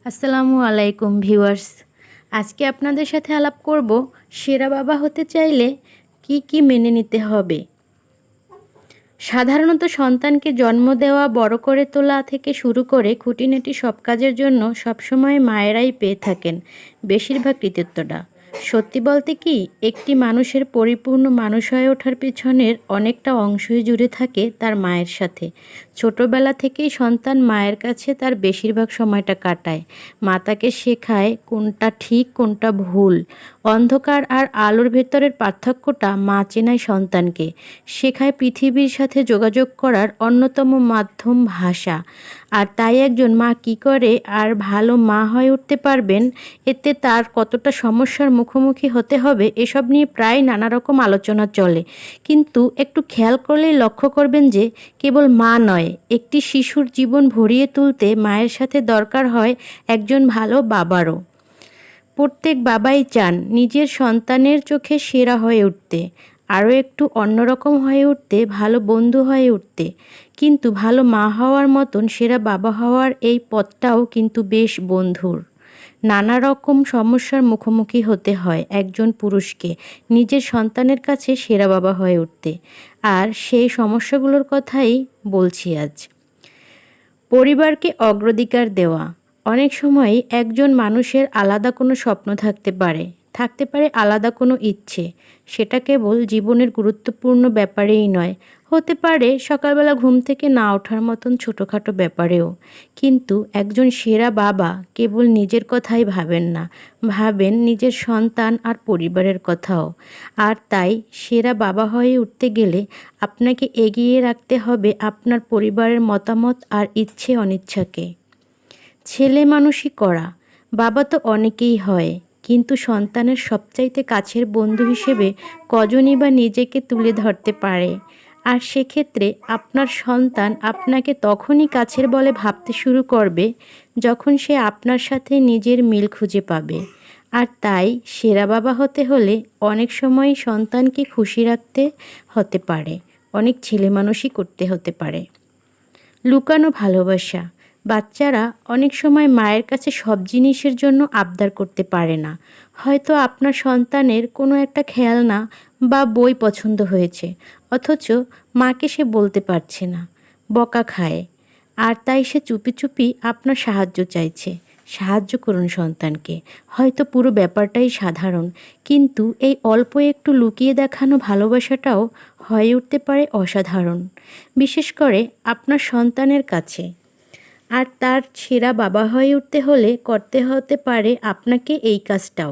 আসসালামু আলাইকুম ভিউয়ার্স। আজকে আপনাদের সাথে আলাপ করব সেরা বাবা হতে চাইলে কি কি মেনে নিতে হবে। সাধারণত সন্তানকে জন্ম দেওয়া, বড় করে তোলা থেকে শুরু করে খুঁটিনাটি সব কাজের জন্য সবসময় মায়েরাই পেয়ে থাকেন বেশিরভাগ কৃতিত্বটা। সত্যি বলতে কি, একটি মানুষের পরিপূর্ণ মানুষ হয়ে ওঠার পেছনের অনেকটা অংশই জুড়ে থাকে তার মায়ের সাথে। ছোটবেলা থেকেই সন্তান মায়ের কাছে তার বেশিরভাগ সময়টা কাটায়। মা তাকে শেখায় কোনটা ঠিক কোনটা ভুল। অন্ধকার আর আলোর ভেতরের পার্থক্যটা মা চেনায় সন্তানকে, শেখায় পৃথিবীর সাথে যোগাযোগ করার অন্যতম মাধ্যম ভাষা। আর তাই একজন মা কী করে আর ভালো মা হয়ে উঠতে পারবেন, এতে তার কতটা সমস্যার মুখোমুখি হতে হবে, এসব নিয়ে প্রায় নানা রকম আলোচনা চলে। কিন্তু একটু খেয়াল করলেই লক্ষ্য করবেন যে কেবল মা নয়, একটি শিশুর জীবন ভরিয়ে তুলতে মায়ের সাথে দরকার হয় একজন ভালো বাবারও। প্রত্যেক বাবাই চান নিজের সন্তানের চোখে সেরা হয়ে উঠতে, আরও একটু অন্যরকম হয়ে উঠতে, ভালো বন্ধু হয়ে উঠতে। কিন্তু ভালো মা হওয়ার মতন সেরা বাবা হওয়ার এই পথটাও কিন্তু বেশ বন্ধুর। নানা রকম সমস্যার মুখোমুখি হতে হয় একজন পুরুষকে নিজের সন্তানের কাছে সেরা বাবা হয়ে উঠতে। আর সেই সমস্যাগুলোর কথাই বলছি আজ। পরিবারকে অগ্রাধিকার দেওয়া। অনেক সময়ই একজন মানুষের আলাদা কোনো স্বপ্ন থাকতে পারে আলাদা কোনো ইচ্ছে। সেটা কেবল জীবনের গুরুত্বপূর্ণ ব্যাপারেই নয়, হতে পারে সকালবেলা ঘুম থেকে না ওঠার মতন ছোটোখাটো ব্যাপারেও। কিন্তু একজন সেরা বাবা কেবল নিজের কথাই ভাবেন না, ভাবেন নিজের সন্তান আর পরিবারের কথাও। আর তাই সেরা বাবা হয়ে উঠতে গেলে আপনাকে এগিয়ে রাখতে হবে আপনার পরিবারের মতামত আর ইচ্ছে অনিচ্ছাকে। ছেলে মানুষই করা। বাবা তো অনেকেই হয়, কিন্তু সন্তানের সবচাইতে কাছের বন্ধু হিসেবে কজনই বা নিজেকে তুলে ধরতে পারে। আর সেক্ষেত্রে আপনার সন্তান আপনাকে তখনই কাছের বলে ভাবতে শুরু করবে যখন সে আপনার সাথে নিজের মিল খুঁজে পাবে। আর তাই সেরা বাবা হতে হলে অনেক সময় সন্তানকে খুশি রাখতে হতে পারে, অনেক ছেলে মানুষই করতে হতে পারে। লুকানো ভালোবাসা। বাচ্চারা অনেক সময় মায়ের কাছে সব জিনিসের জন্য আবদার করতে পারে না। হয়তো আপনার সন্তানের কোনো একটা খেলনা বা বই পছন্দ হয়েছে, অথচ মাকে সে বলতে পারছে না, বকা খায়। আর তাই সে চুপি চুপি আপনার সাহায্য চাইছে। সাহায্য করুন সন্তানকে। হয়তো পুরো ব্যাপারটাই সাধারণ, কিন্তু এই অল্প একটু লুকিয়ে দেখানো ভালোবাসাটাও হয়ে উঠতে পারে অসাধারণ, বিশেষ করে আপনার সন্তানের কাছে। আর তার সেরা বাবা হয়ে উঠতে হলে করতে হতে পারে আপনাকে এই কাজটাও।